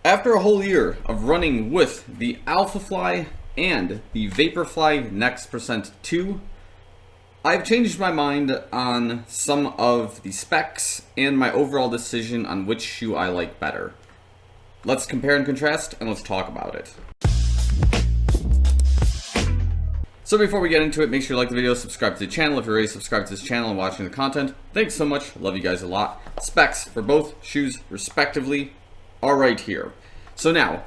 After a whole year of running with the Alphafly and the Vaporfly Next Percent 2, I've changed my mind on some of the specs and my overall decision on which shoe I like better. Let's compare and contrast and let's talk about it. So before we get into it, make sure you like the video, subscribe to the channel if you're already subscribed to this channel and watching the content. Thanks so much, love you guys a lot. Specs for both shoes respectively are right here. So now,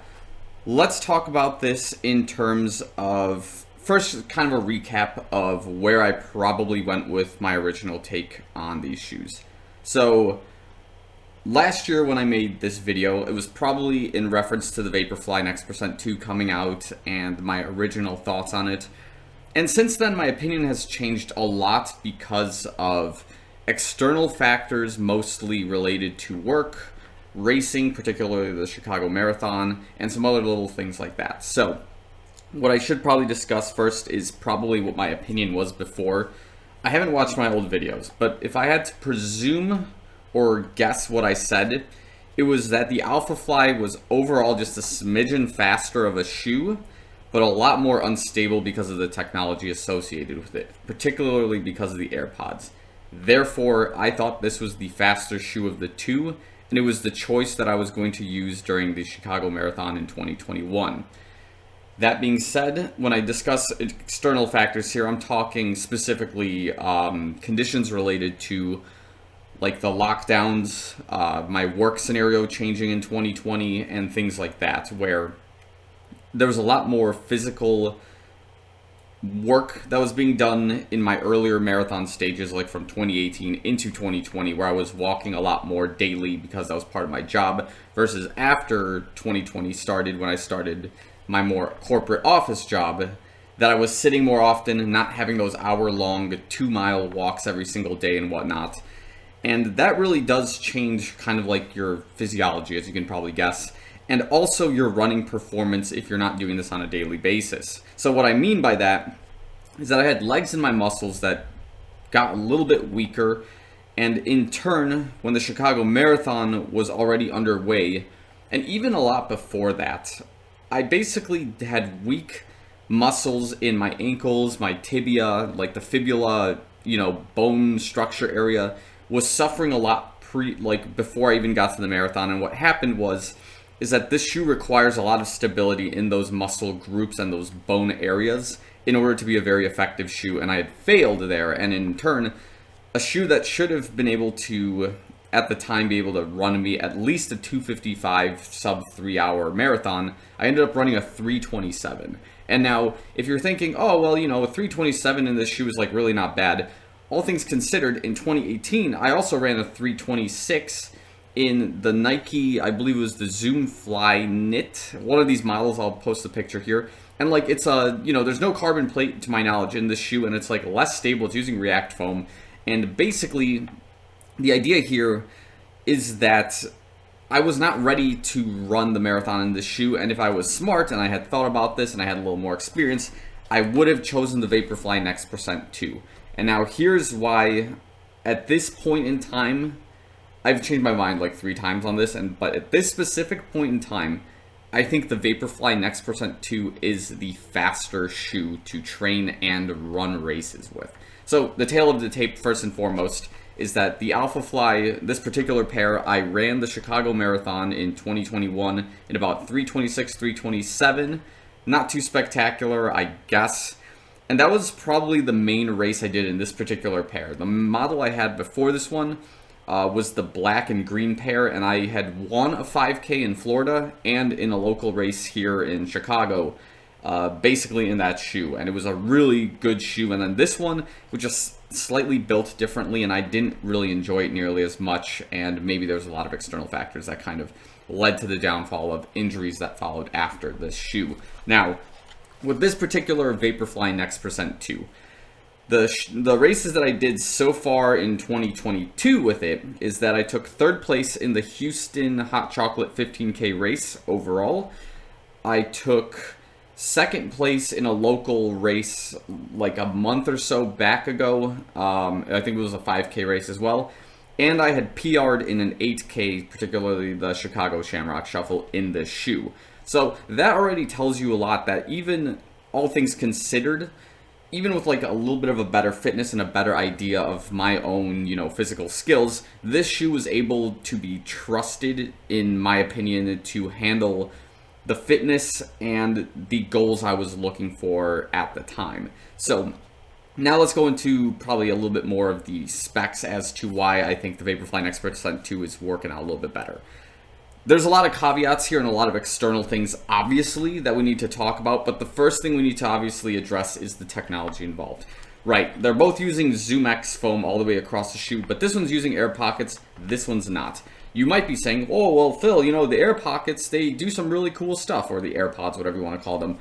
let's talk about this in terms of, first kind of a recap of where I probably went with my original take on these shoes. So, last year when I made this video, it was probably in reference to the Vaporfly Next Percent 2 coming out and my original thoughts on it. And since then, my opinion has changed a lot because of external factors mostly related to work, racing, particularly the Chicago Marathon, and some other little things like that. So, what I should probably discuss first is probably what my opinion was before. I haven't watched my old videos, but if I had to presume or guess what I said, it was that the Alphafly was overall just a smidgen faster of a shoe, but a lot more unstable because of the technology associated with it, particularly because of the AirPods. Therefore, I thought this was the faster shoe of the two, and it was the choice that I was going to use during the Chicago Marathon in 2021. That being said, when I discuss external factors here, I'm talking specifically conditions related to like the lockdowns, my work scenario changing in 2020, and things like that, where there was a lot more physical work that was being done in my earlier marathon stages, like from 2018 into 2020, where I was walking a lot more daily because that was part of my job, versus after 2020 started, when I started my more corporate office job, that I was sitting more often and not having those hour-long 2-mile walks every single day and whatnot. And that really does change kind of like your physiology, as you can probably guess, and also your running performance if you're not doing this on a daily basis. So what I mean by that is that I had legs in my muscles that got a little bit weaker, and in turn, when the Chicago Marathon was already underway, and even a lot before that, I basically had weak muscles in my ankles, my tibia, like the fibula, bone structure area, was suffering a lot before I even got to the marathon. And what happened is that this shoe requires a lot of stability in those muscle groups and those bone areas in order to be a very effective shoe, and I had failed there, and in turn, a shoe that should have been able to, at the time, be able to run me at least a 2:55 sub 3-hour marathon, I ended up running a 3:27. And now, if you're thinking, oh, well, a 3:27 in this shoe is like really not bad, all things considered, in 2018, I also ran a 3:26 in the Nike, I believe it was the Zoom Fly Knit, one of these models. I'll post a picture here. And like, it's there's no carbon plate to my knowledge in this shoe, and it's like less stable. It's using React foam. And basically, the idea here is that I was not ready to run the marathon in this shoe, and if I was smart and I had thought about this and I had a little more experience, I would have chosen the Vaporfly Next Percent 2. And now here's why, at this point in time, I've changed my mind like 3 times on this, but at this specific point in time, I think the Vaporfly Next Percent 2 is the faster shoe to train and run races with. So the tale of the tape, first and foremost, is that the Alphafly, this particular pair, I ran the Chicago Marathon in 2021 in about 3:26, 3:27. Not too spectacular, I guess. And that was probably the main race I did in this particular pair. The model I had before this one was the black and green pair, and I had won a 5K in Florida and in a local race here in Chicago, basically in that shoe, and it was a really good shoe. And then this one was just slightly built differently, and I didn't really enjoy it nearly as much, and maybe there's a lot of external factors that kind of led to the downfall of injuries that followed after this shoe. Now, with this particular Vaporfly Next Percent 2, the races that I did so far in 2022 with it is that I took 3rd place in the Houston Hot Chocolate 15K race overall. I took 2nd place in a local race like a month or so back ago. I think it was a 5K race as well. and I had PR'd in an 8K, particularly the Chicago Shamrock Shuffle, in this shoe. So that already tells you a lot, that even all things considered, even with like a little bit of a better fitness and a better idea of my own, physical skills, this shoe was able to be trusted, in my opinion, to handle the fitness and the goals I was looking for at the time. So now let's go into probably a little bit more of the specs as to why I think the Vaporfly Next Percent 2 is working out a little bit better. There's a lot of caveats here and a lot of external things, obviously, that we need to talk about, but the first thing we need to obviously address is the technology involved. Right, they're both using ZoomX foam all the way across the shoe, but this one's using air pockets, this one's not. You might be saying, oh, well, Phil, the air pockets, they do some really cool stuff, or the AirPods, whatever you want to call them.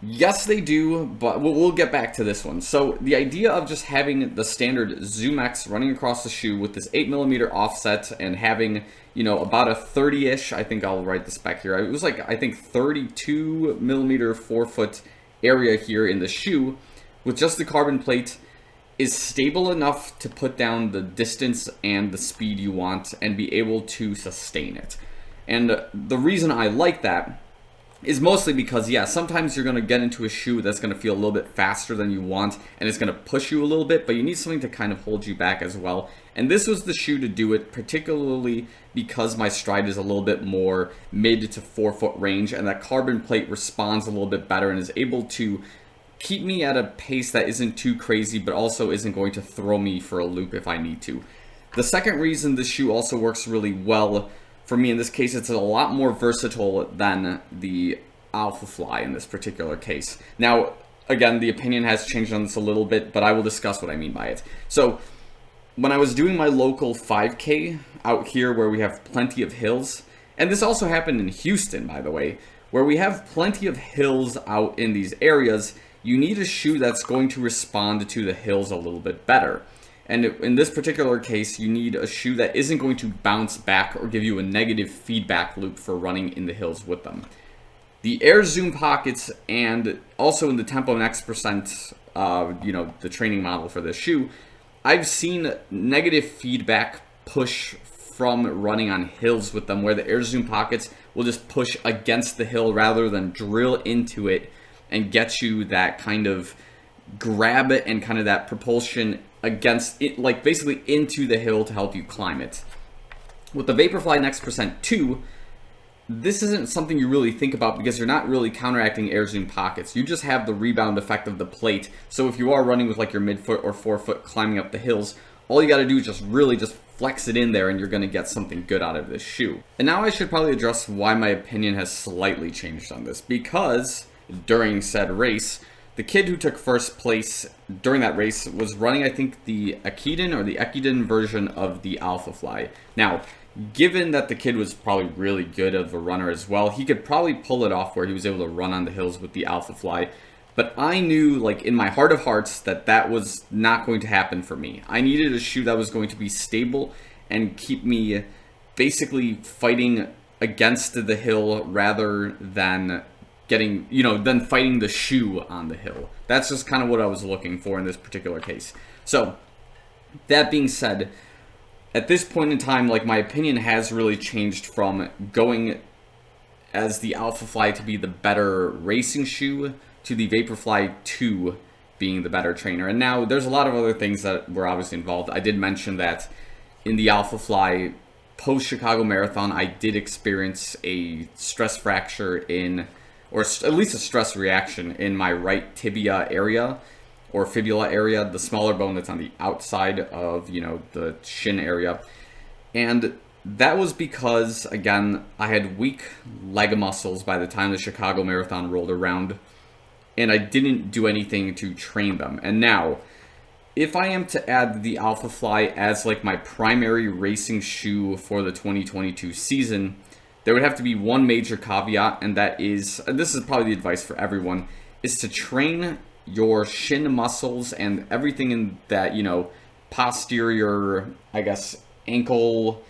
Yes, they do, but we'll get back to this one. So the idea of just having the standard ZoomX running across the shoe with this 8mm offset and having, about a 30-ish, I think I'll write the spec here. It was like, I think 32mm forefoot area here in the shoe with just the carbon plate is stable enough to put down the distance and the speed you want and be able to sustain it. And the reason I like that is mostly because, yeah, sometimes you're going to get into a shoe that's going to feel a little bit faster than you want, and it's going to push you a little bit, but you need something to kind of hold you back as well. And this was the shoe to do it, particularly because my stride is a little bit more mid to forefoot range, and that carbon plate responds a little bit better and is able to keep me at a pace that isn't too crazy, but also isn't going to throw me for a loop if I need to. The second reason this shoe also works really well for me in this case, it's a lot more versatile than the Alphafly in this particular case. Now, again, the opinion has changed on this a little bit, but I will discuss what I mean by it. So, when I was doing my local 5K out here where we have plenty of hills, and this also happened in Houston, by the way, where we have plenty of hills out in these areas, you need a shoe that's going to respond to the hills a little bit better. And in this particular case, you need a shoe that isn't going to bounce back or give you a negative feedback loop for running in the hills with them. The Air Zoom pockets, and also in the Tempo Next Percent, the training model for this shoe, I've seen negative feedback push from running on hills with them, where the Air Zoom pockets will just push against the hill rather than drill into it and get you that kind of grab it and kind of that propulsion against it, like basically into the hill to help you climb it. With the Vaporfly Next Percent 2, this isn't something you really think about because you're not really counteracting air zoom pockets. You just have the rebound effect of the plate. So if you are running with like your midfoot or forefoot climbing up the hills, all you got to do is just really just flex it in there and you're going to get something good out of this shoe. And now I should probably address why my opinion has slightly changed on this, because during said race, the kid who took first place during that race was running, I think, the Ekiden or the Ekiden version of the Alphafly. Now, given that the kid was probably really good of a runner as well, he could probably pull it off where he was able to run on the hills with the Alphafly. But I knew, like, in my heart of hearts, that that was not going to happen for me. I needed a shoe that was going to be stable and keep me basically fighting against the hill rather than getting, then fighting the shoe on the hill. That's just kind of what I was looking for in this particular case. So, that being said, at this point in time, like, my opinion has really changed from going as the Alphafly to be the better racing shoe to the Vaporfly 2 being the better trainer. And now there's a lot of other things that were obviously involved. I did mention that in the Alphafly post-Chicago Marathon, I did experience a stress fracture in, or at least a stress reaction in my right tibia area, or fibula area, the smaller bone that's on the outside of, the shin area. And that was because, again, I had weak leg muscles by the time the Chicago Marathon rolled around, and I didn't do anything to train them. And now, if I am to add the Alphafly as like my primary racing shoe for the 2022 season, there would have to be one major caveat, and that is, and this is probably the advice for everyone, is to train your shin muscles and everything in that, posterior, I guess, ankle,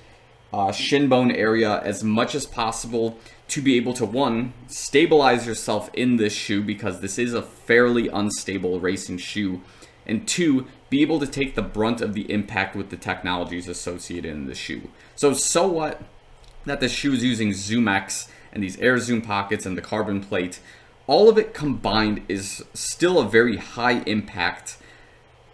shin bone area as much as possible to be able to, one, stabilize yourself in this shoe, because this is a fairly unstable racing shoe, and two, be able to take the brunt of the impact with the technologies associated in the shoe. So what that the shoe is using ZoomX and these air zoom pockets and the carbon plate, all of it combined is still a very high impact,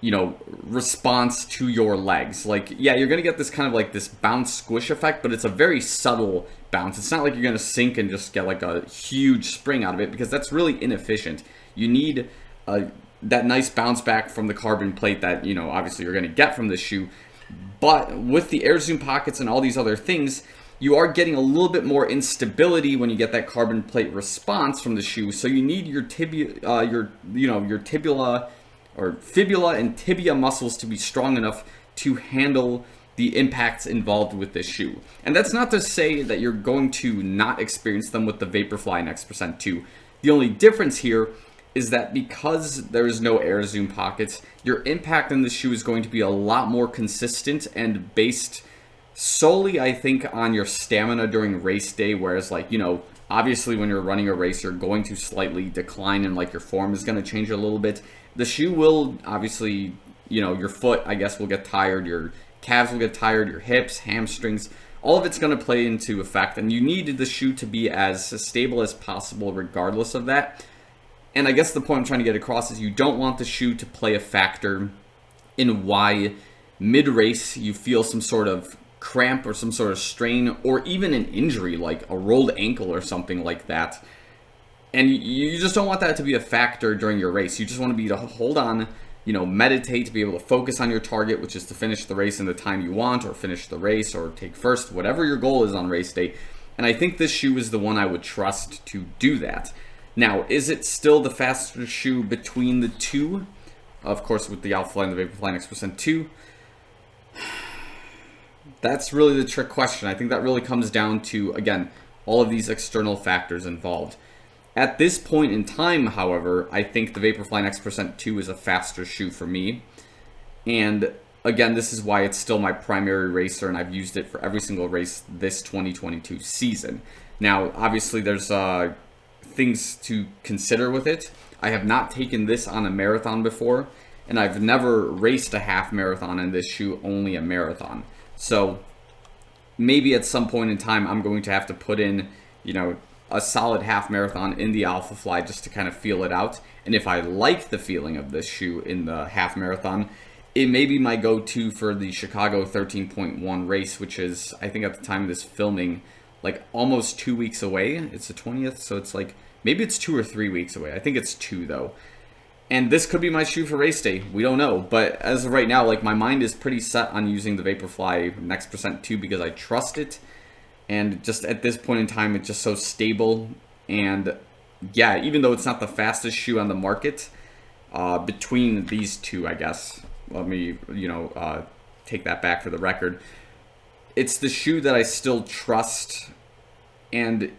you know, response to your legs. Like, yeah, you're gonna get this kind of like this bounce squish effect, but it's a very subtle bounce. It's not like you're gonna sink and just get like a huge spring out of it, because that's really inefficient. You need that nice bounce back from the carbon plate that, you know, obviously you're gonna get from this shoe. But with the air zoom pockets and all these other things, you are getting a little bit more instability when you get that carbon plate response from the shoe. So you need your tibia, your tibula or fibula and tibia muscles to be strong enough to handle the impacts involved with this shoe. And that's not to say that you're going to not experience them with the Vaporfly Next% 2. The only difference here is that because there's no air zoom pockets, your impact in the shoe is going to be a lot more consistent and based solely, I think, on your stamina during race day. Whereas, like, you know, obviously when you're running a race, you're going to slightly decline and like your form is going to change a little bit. The shoe will obviously, you know, your foot, I guess, will get tired, your calves will get tired, your hips, hamstrings, all of it's going to play into effect, and you need the shoe to be as stable as possible regardless of that. And I guess the point I'm trying to get across is you don't want the shoe to play a factor in why mid-race you feel some sort of cramp or some sort of strain or even an injury like a rolled ankle or something like that. And you just don't want that to be a factor during your race. You just want to be able to hold on, you know, meditate, to be able to focus on your target, which is to finish the race in the time you want, or finish the race, or take first, whatever your goal is on race day. And I think this shoe is the one I would trust to do that. Now, is it still the faster shoe between the two? Of course, with the Alphafly and the Vaporfly Next% 2. That's really the trick question. I think that really comes down to, again, all of these external factors involved. At this point in time, however, I think the Vaporfly Next% 2 is a faster shoe for me. And again, this is why it's still my primary racer, and I've used it for every single race this 2022 season. Now, obviously, there's things to consider with it. I have not taken this on a marathon before, and I've never raced a half marathon in this shoe, only a marathon. So maybe at some point in time, I'm going to have to put in, you know, a solid half marathon in the Alphafly just to kind of feel it out. And if I like the feeling of this shoe in the half marathon, it may be my go-to for the Chicago 13.1 race, which is, I think at the time of this filming, like almost 2 weeks away. It's the 20th, so it's like, maybe it's 2 or 3 weeks away. I think it's 2 though. And this could be my shoe for race day. We don't know. But as of right now, like, my mind is pretty set on using the Vaporfly Next% 2 because I trust it. And just at this point in time, it's just so stable. And yeah, even though it's not the fastest shoe on the market, between these two, I guess, let me, you know, take that back for the record. It's the shoe that I still trust, and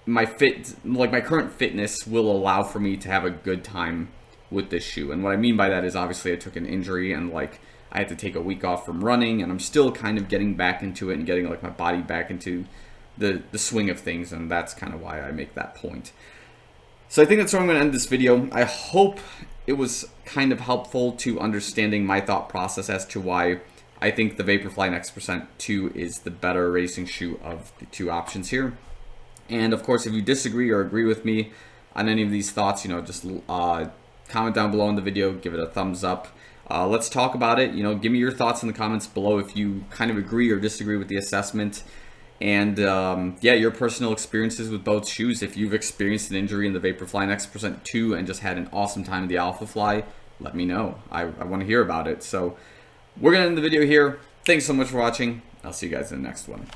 my current fitness will allow for me to have a good time with this shoe. And what I mean by that is, obviously I took an injury and like I had to take a week off from running, and I'm still kind of getting back into it and getting like my body back into the swing of things, and that's kind of why I make that point. So I think that's where I'm going to end this video. I hope it was kind of helpful to understanding my thought process as to why I think the Vaporfly Next% 2 is the better racing shoe of the two options here. And of course, if you disagree or agree with me on any of these thoughts, you know, just comment down below in the video, give it a thumbs up. Let's talk about it. You know, give me your thoughts in the comments below if you kind of agree or disagree with the assessment. And yeah, your personal experiences with both shoes. If you've experienced an injury in the Vaporfly Next% 2 and just had an awesome time in the Alphafly, let me know. I want to hear about it. So we're going to end the video here. Thanks so much for watching. I'll see you guys in the next one.